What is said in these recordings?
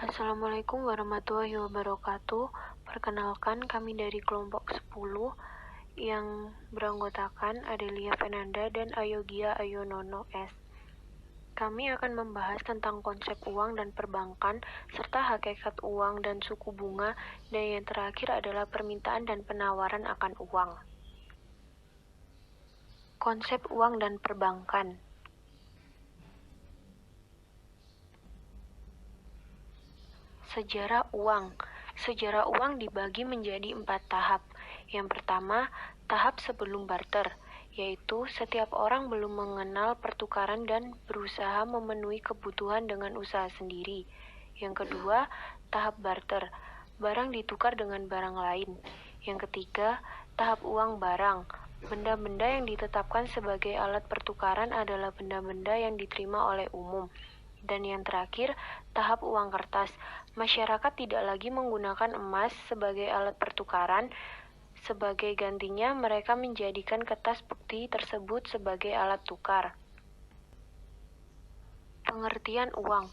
Assalamualaikum warahmatullahi wabarakatuh. Perkenalkan, kami dari kelompok 10 yang beranggotakan Adelia Fernanda dan Ayogia Ayonono S. Kami akan membahas tentang konsep uang dan perbankan, serta hakikat uang dan suku bunga, dan yang terakhir adalah permintaan dan penawaran akan uang. Konsep uang dan perbankan. Sejarah uang. Sejarah uang dibagi menjadi 4 tahap. Yang pertama, tahap sebelum barter, yaitu setiap orang belum mengenal pertukaran dan berusaha memenuhi kebutuhan dengan usaha sendiri. Yang kedua, tahap barter, barang ditukar dengan barang lain. Yang ketiga, tahap uang barang. Benda-benda yang ditetapkan sebagai alat pertukaran adalah benda-benda yang diterima oleh umum. Dan yang terakhir, tahap uang kertas. Masyarakat tidak lagi menggunakan emas sebagai alat pertukaran. Sebagai gantinya, mereka menjadikan kertas bukti tersebut sebagai alat tukar. Pengertian uang.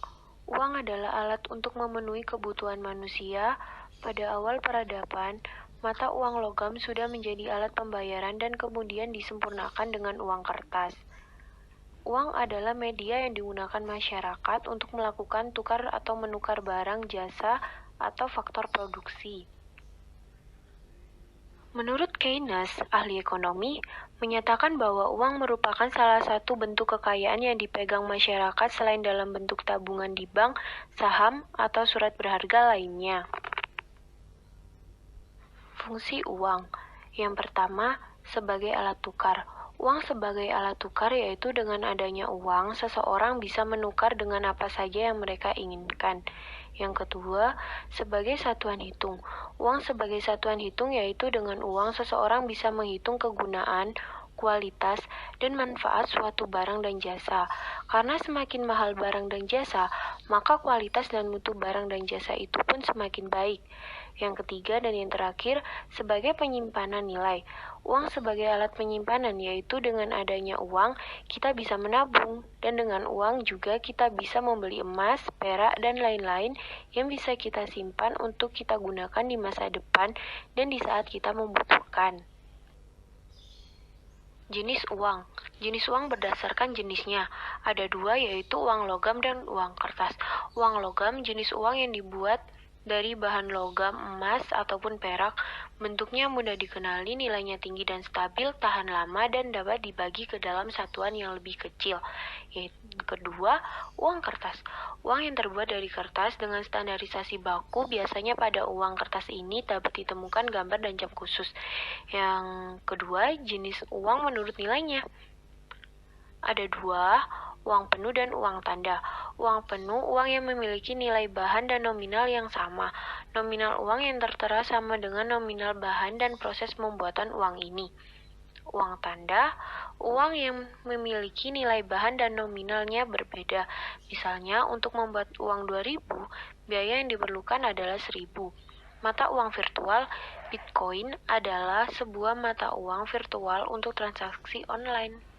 Uang adalah alat untuk memenuhi kebutuhan manusia. Pada awal peradaban, mata uang logam sudah menjadi alat pembayaran dan kemudian disempurnakan dengan uang kertas. Uang adalah media yang digunakan masyarakat untuk melakukan tukar atau menukar barang, jasa, atau faktor produksi. Menurut Keynes, ahli ekonomi, menyatakan bahwa uang merupakan salah satu bentuk kekayaan yang dipegang masyarakat selain dalam bentuk tabungan di bank, saham, atau surat berharga lainnya. Fungsi uang. Yang pertama, sebagai alat tukar. Uang sebagai alat tukar yaitu dengan adanya uang, seseorang bisa menukar dengan apa saja yang mereka inginkan. Yang kedua, sebagai satuan hitung. Uang sebagai satuan hitung yaitu dengan uang seseorang bisa menghitung kegunaan, kualitas, dan manfaat suatu barang dan jasa. Karena semakin mahal barang dan jasa, maka kualitas dan mutu barang dan jasa itu pun semakin baik. Yang ketiga dan yang terakhir, sebagai penyimpanan nilai. Uang sebagai alat penyimpanan, yaitu dengan adanya uang, kita bisa menabung, dan dengan uang juga kita bisa membeli emas, perak, dan lain-lain yang bisa kita simpan untuk kita gunakan di masa depan dan di saat kita membutuhkan. Jenis uang. Jenis uang berdasarkan jenisnya. Ada dua, yaitu uang logam dan uang kertas. Uang logam jenis uang yang dibuat dari bahan logam, emas, ataupun perak. Bentuknya mudah dikenali, nilainya tinggi dan stabil, tahan lama, dan dapat dibagi ke dalam satuan yang lebih kecil. Yaitu kedua, uang kertas. Uang yang terbuat dari kertas dengan standarisasi baku, biasanya pada uang kertas ini dapat ditemukan gambar dan jam khusus. Yang kedua, jenis uang menurut nilainya. Ada dua, uang penuh dan uang tanda. Uang penuh, uang yang memiliki nilai bahan dan nominal yang sama. Nominal uang yang tertera sama dengan nominal bahan dan proses pembuatan uang ini. Uang tanda, uang yang memiliki nilai bahan dan nominalnya berbeda. Misalnya, untuk membuat uang 2.000, biaya yang diperlukan adalah 1.000. Mata uang virtual, Bitcoin, adalah sebuah mata uang virtual untuk transaksi online.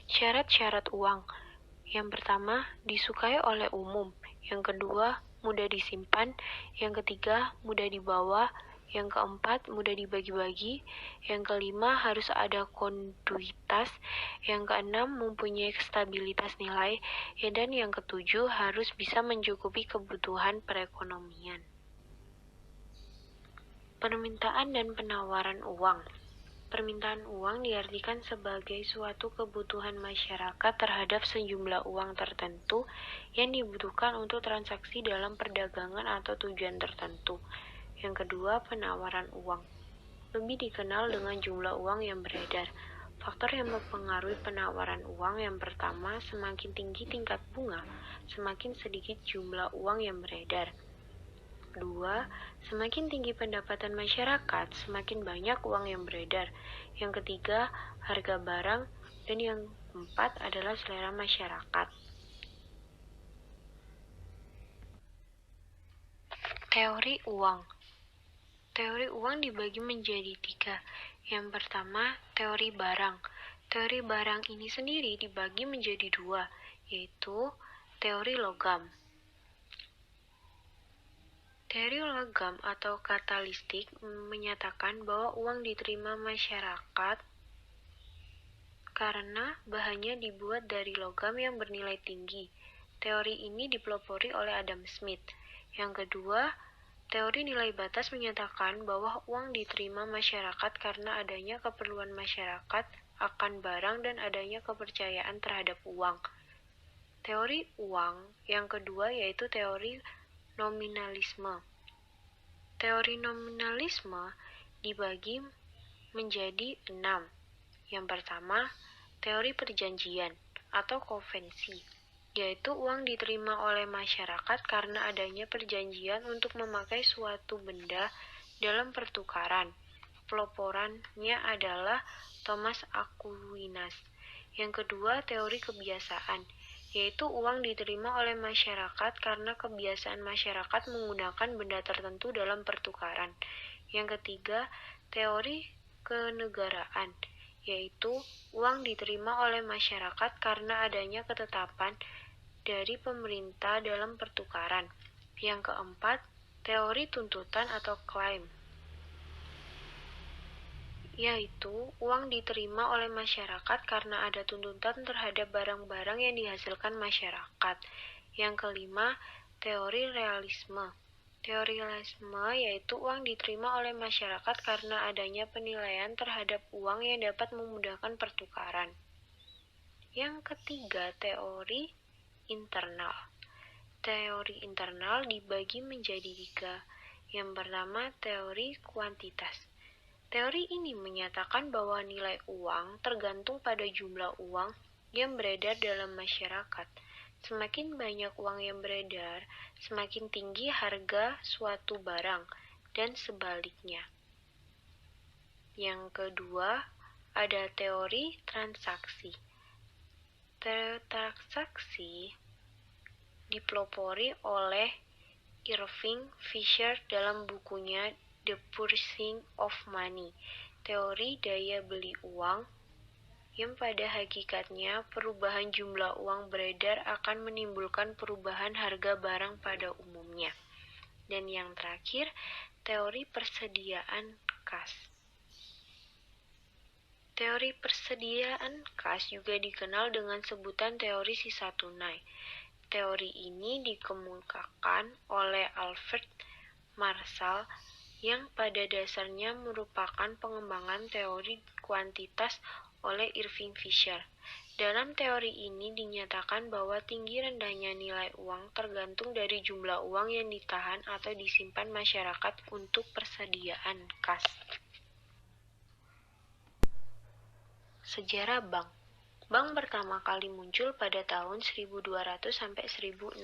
Syarat-syarat uang. Yang pertama, disukai oleh umum. Yang kedua, mudah disimpan. Yang ketiga, mudah dibawa. Yang keempat, mudah dibagi-bagi. Yang kelima, harus ada konduitas. Yang keenam, mempunyai stabilitas nilai. Dan yang ketujuh, harus bisa mencukupi kebutuhan perekonomian. Permintaan dan penawaran uang. Permintaan uang diartikan sebagai suatu kebutuhan masyarakat terhadap sejumlah uang tertentu yang dibutuhkan untuk transaksi dalam perdagangan atau tujuan tertentu. Yang kedua, penawaran uang. Lebih dikenal dengan jumlah uang yang beredar. Faktor yang mempengaruhi penawaran uang yang pertama, semakin tinggi tingkat bunga, semakin sedikit jumlah uang yang beredar. Kedua, semakin tinggi pendapatan masyarakat, semakin banyak uang yang beredar. Yang ketiga, harga barang. Dan yang keempat adalah selera masyarakat. Teori uang. Teori uang dibagi menjadi 3. Yang pertama, teori barang. Teori barang ini sendiri dibagi menjadi 2, yaitu teori logam. Teori logam atau katalistik menyatakan bahwa uang diterima masyarakat karena bahannya dibuat dari logam yang bernilai tinggi. Teori ini dipelopori oleh Adam Smith. Yang kedua, teori nilai batas menyatakan bahwa uang diterima masyarakat karena adanya keperluan masyarakat akan barang dan adanya kepercayaan terhadap uang. Teori uang yang kedua yaitu teori nominalisme. Teori nominalisme dibagi menjadi 6. Yang pertama, teori perjanjian atau konvensi, yaitu uang diterima oleh masyarakat karena adanya perjanjian untuk memakai suatu benda dalam pertukaran. Peloporannya adalah Thomas Aquinas. Yang kedua, teori kebiasaan, yaitu uang diterima oleh masyarakat karena kebiasaan masyarakat menggunakan benda tertentu dalam pertukaran. Yang ketiga, teori kenegaraan, yaitu uang diterima oleh masyarakat karena adanya ketetapan dari pemerintah dalam pertukaran. Yang keempat, teori tuntutan atau klaim, yaitu uang diterima oleh masyarakat karena ada tuntutan terhadap barang-barang yang dihasilkan masyarakat. Yang kelima, teori realisme. Teori realisme yaitu uang diterima oleh masyarakat karena adanya penilaian terhadap uang yang dapat memudahkan pertukaran. Yang ketiga, teori internal. Teori internal dibagi menjadi 3. Yang pertama, teori kuantitas. Teori ini menyatakan bahwa nilai uang tergantung pada jumlah uang yang beredar dalam masyarakat. Semakin banyak uang yang beredar, semakin tinggi harga suatu barang, dan sebaliknya. Yang kedua, ada teori transaksi. Teori transaksi dipelopori oleh Irving Fisher dalam bukunya The Purchasing of Money, teori daya beli uang, yang pada hakikatnya perubahan jumlah uang beredar akan menimbulkan perubahan harga barang pada umumnya. Dan yang terakhir, teori persediaan kas. Teori persediaan kas juga dikenal dengan sebutan teori sisa tunai. Teori ini dikemukakan oleh Albert Marshall yang pada dasarnya merupakan pengembangan teori kuantitas oleh Irving Fisher. Dalam teori ini dinyatakan bahwa tinggi rendahnya nilai uang tergantung dari jumlah uang yang ditahan atau disimpan masyarakat untuk persediaan kas. Sejarah bank. Bank pertama kali muncul pada tahun 1200 sampai 1600.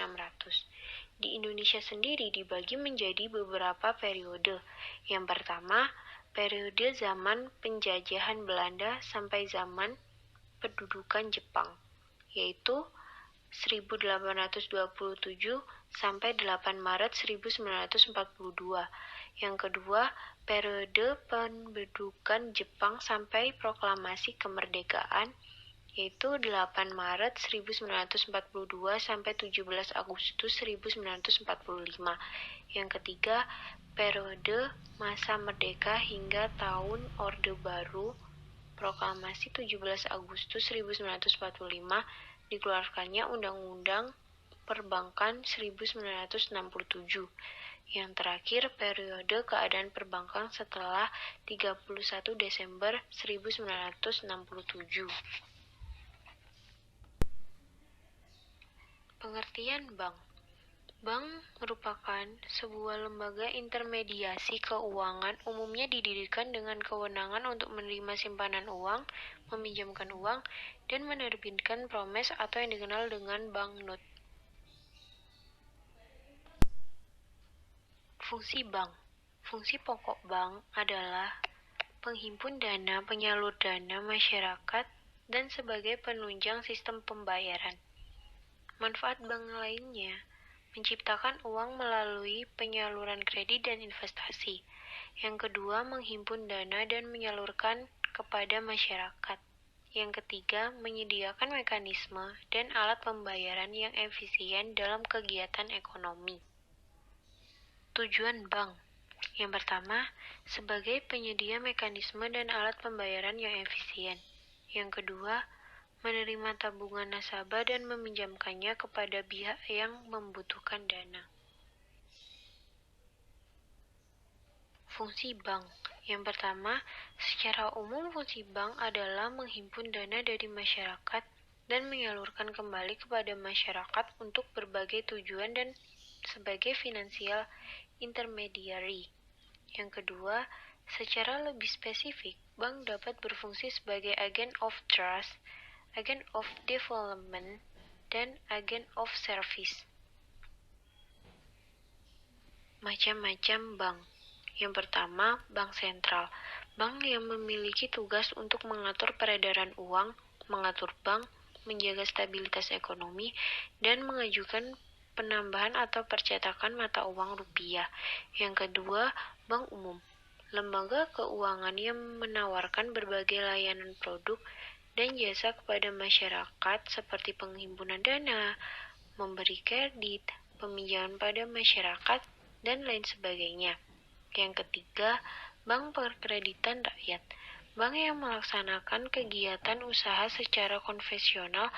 Di Indonesia sendiri dibagi menjadi beberapa periode. Yang pertama, periode zaman penjajahan Belanda sampai zaman pendudukan Jepang, yaitu 1827 sampai 8 Maret 1942. Yang kedua, periode pendudukan Jepang sampai proklamasi kemerdekaan, yaitu 8 Maret 1942 sampai 17 Agustus 1945. Yang ketiga, periode masa merdeka hingga tahun Orde Baru, proklamasi 17 Agustus 1945, dikeluarkannya Undang-Undang Perbankan 1967. Yang terakhir, periode keadaan perbankan setelah 31 Desember 1967. Pengertian bank. Bank merupakan sebuah lembaga intermediasi keuangan umumnya didirikan dengan kewenangan untuk menerima simpanan uang, meminjamkan uang, dan menerbitkan promes atau yang dikenal dengan banknot. Fungsi bank. Fungsi pokok bank adalah penghimpun dana, penyalur dana masyarakat, dan sebagai penunjang sistem pembayaran. Manfaat bank lainnya menciptakan uang melalui penyaluran kredit dan investasi. Yang kedua, menghimpun dana dan menyalurkan kepada masyarakat. Yang ketiga, menyediakan mekanisme dan alat pembayaran yang efisien dalam kegiatan ekonomi. Tujuan bank. Yang pertama, sebagai penyedia mekanisme dan alat pembayaran yang efisien. Yang kedua, menerima tabungan nasabah dan meminjamkannya kepada pihak yang membutuhkan dana. Fungsi bank. Yang pertama, secara umum fungsi bank adalah menghimpun dana dari masyarakat dan menyalurkan kembali kepada masyarakat untuk berbagai tujuan dan sebagai financial intermediary. Yang kedua, secara lebih spesifik, bank dapat berfungsi sebagai agen of trust, agen of development, dan agen of service. Macam-macam bank. Yang pertama, bank sentral. Bank yang memiliki tugas untuk mengatur peredaran uang, mengatur bank, menjaga stabilitas ekonomi, dan mengajukan penambahan atau percetakan mata uang rupiah. Yang kedua, bank umum. Lembaga keuangan yang menawarkan berbagai layanan produk dan jasa kepada masyarakat seperti penghimpunan dana, memberi kredit, peminjaman pada masyarakat, dan lain sebagainya. Yang ketiga, bank perkreditan rakyat. Bank yang melaksanakan kegiatan usaha secara konvensional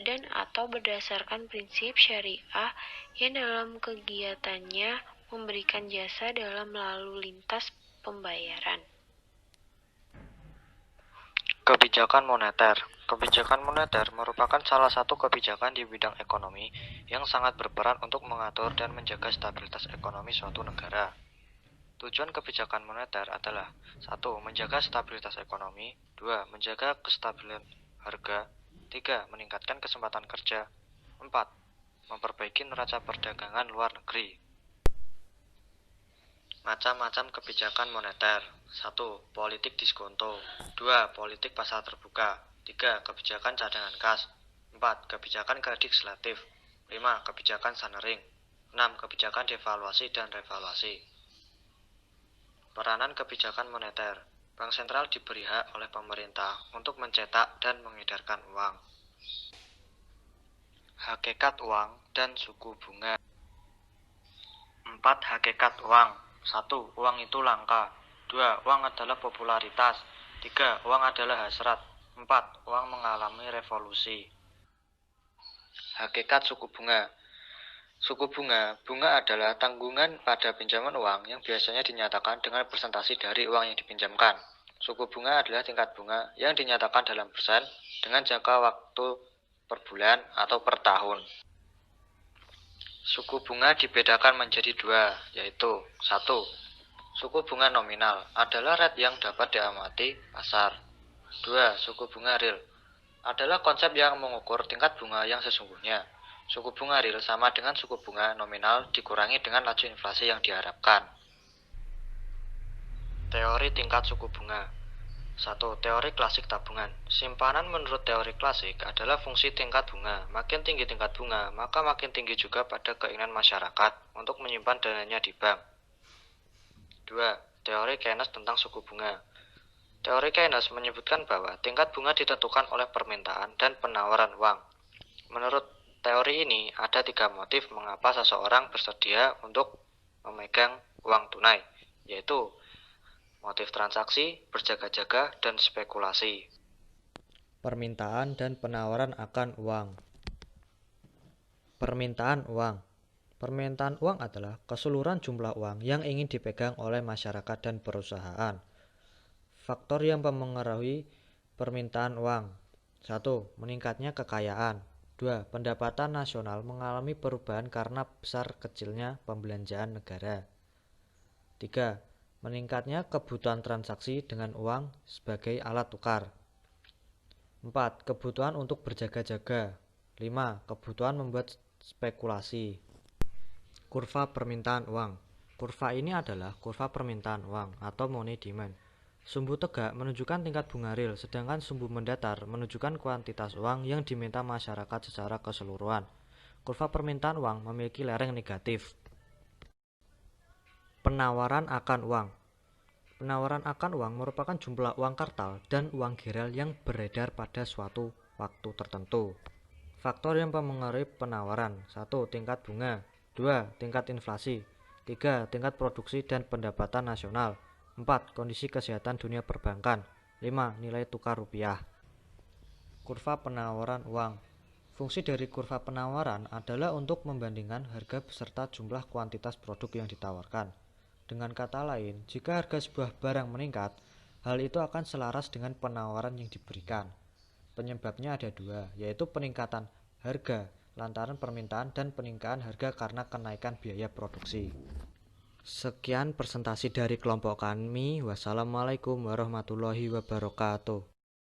dan atau berdasarkan prinsip syariah yang dalam kegiatannya memberikan jasa dalam lalu lintas pembayaran. Kebijakan moneter. Kebijakan moneter merupakan salah satu kebijakan di bidang ekonomi yang sangat berperan untuk mengatur dan menjaga stabilitas ekonomi suatu negara. Tujuan kebijakan moneter adalah 1. Menjaga stabilitas ekonomi, 2. Menjaga kestabilan harga, 3. Meningkatkan kesempatan kerja, 4. Memperbaiki neraca perdagangan luar negeri. Macam-macam kebijakan moneter. 1. Politik diskonto, 2. Politik pasar terbuka, 3. Kebijakan cadangan kas, 4. Kebijakan kredit selektif, 5. Kebijakan sunering, 6. Kebijakan devaluasi dan revaluasi. Peranan kebijakan moneter. Bank sentral diberi hak oleh pemerintah untuk mencetak dan mengedarkan uang. Hakikat uang dan suku bunga. 4 hakikat uang. 1. Uang itu langka. 2. Uang adalah popularitas. 3. Uang adalah hasrat. 4. Uang mengalami revolusi. Hakikat suku bunga. Suku bunga adalah tanggungan pada pinjaman uang yang biasanya dinyatakan dengan persentase dari uang yang dipinjamkan. Suku bunga adalah tingkat bunga yang dinyatakan dalam persen dengan jangka waktu per bulan atau per tahun. Suku bunga dibedakan menjadi dua, yaitu 1. Suku bunga nominal adalah rate yang dapat diamati pasar. 2. Suku bunga real adalah konsep yang mengukur tingkat bunga yang sesungguhnya. Suku bunga real sama dengan suku bunga nominal dikurangi dengan laju inflasi yang diharapkan. Teori tingkat suku bunga. 1. Teori klasik tabungan. Simpanan menurut teori klasik adalah fungsi tingkat bunga. Makin tinggi tingkat bunga, maka makin tinggi juga pada keinginan masyarakat untuk menyimpan dananya di bank. 2. Teori Keynes tentang suku bunga. Teori Keynes menyebutkan bahwa tingkat bunga ditentukan oleh permintaan dan penawaran uang. Menurut teori ini, ada 3 motif mengapa seseorang bersedia untuk memegang uang tunai, yaitu motif transaksi, berjaga-jaga, dan spekulasi. Permintaan dan penawaran akan uang. Permintaan uang. Permintaan uang adalah keseluruhan jumlah uang yang ingin dipegang oleh masyarakat dan perusahaan. Faktor yang mempengaruhi permintaan uang. 1. Meningkatnya kekayaan. 2. Pendapatan nasional mengalami perubahan karena besar kecilnya pembelanjaan negara. 3. Meningkatnya kebutuhan transaksi dengan uang sebagai alat tukar. 4. Kebutuhan untuk berjaga-jaga. 5. Kebutuhan membuat spekulasi. Kurva permintaan uang. Kurva ini adalah kurva permintaan uang atau money demand. Sumbu tegak menunjukkan tingkat bunga real, sedangkan sumbu mendatar menunjukkan kuantitas uang yang diminta masyarakat secara keseluruhan. Kurva permintaan uang memiliki lereng negatif. Penawaran akan uang. Penawaran akan uang merupakan jumlah uang kartal dan uang gerel yang beredar pada suatu waktu tertentu. Faktor yang mempengaruhi penawaran. 1. Tingkat bunga. 2. Tingkat inflasi. 3. Tingkat produksi dan pendapatan nasional. 4. Kondisi kesehatan dunia perbankan. 5. Nilai tukar rupiah. Kurva penawaran uang. Fungsi dari kurva penawaran adalah untuk membandingkan harga beserta jumlah kuantitas produk yang ditawarkan. Dengan kata lain, jika harga sebuah barang meningkat, hal itu akan selaras dengan penawaran yang diberikan. Penyebabnya ada dua, yaitu peningkatan harga lantaran permintaan dan peningkatan harga karena kenaikan biaya produksi. Sekian presentasi dari kelompok kami. Wassalamualaikum warahmatullahi wabarakatuh.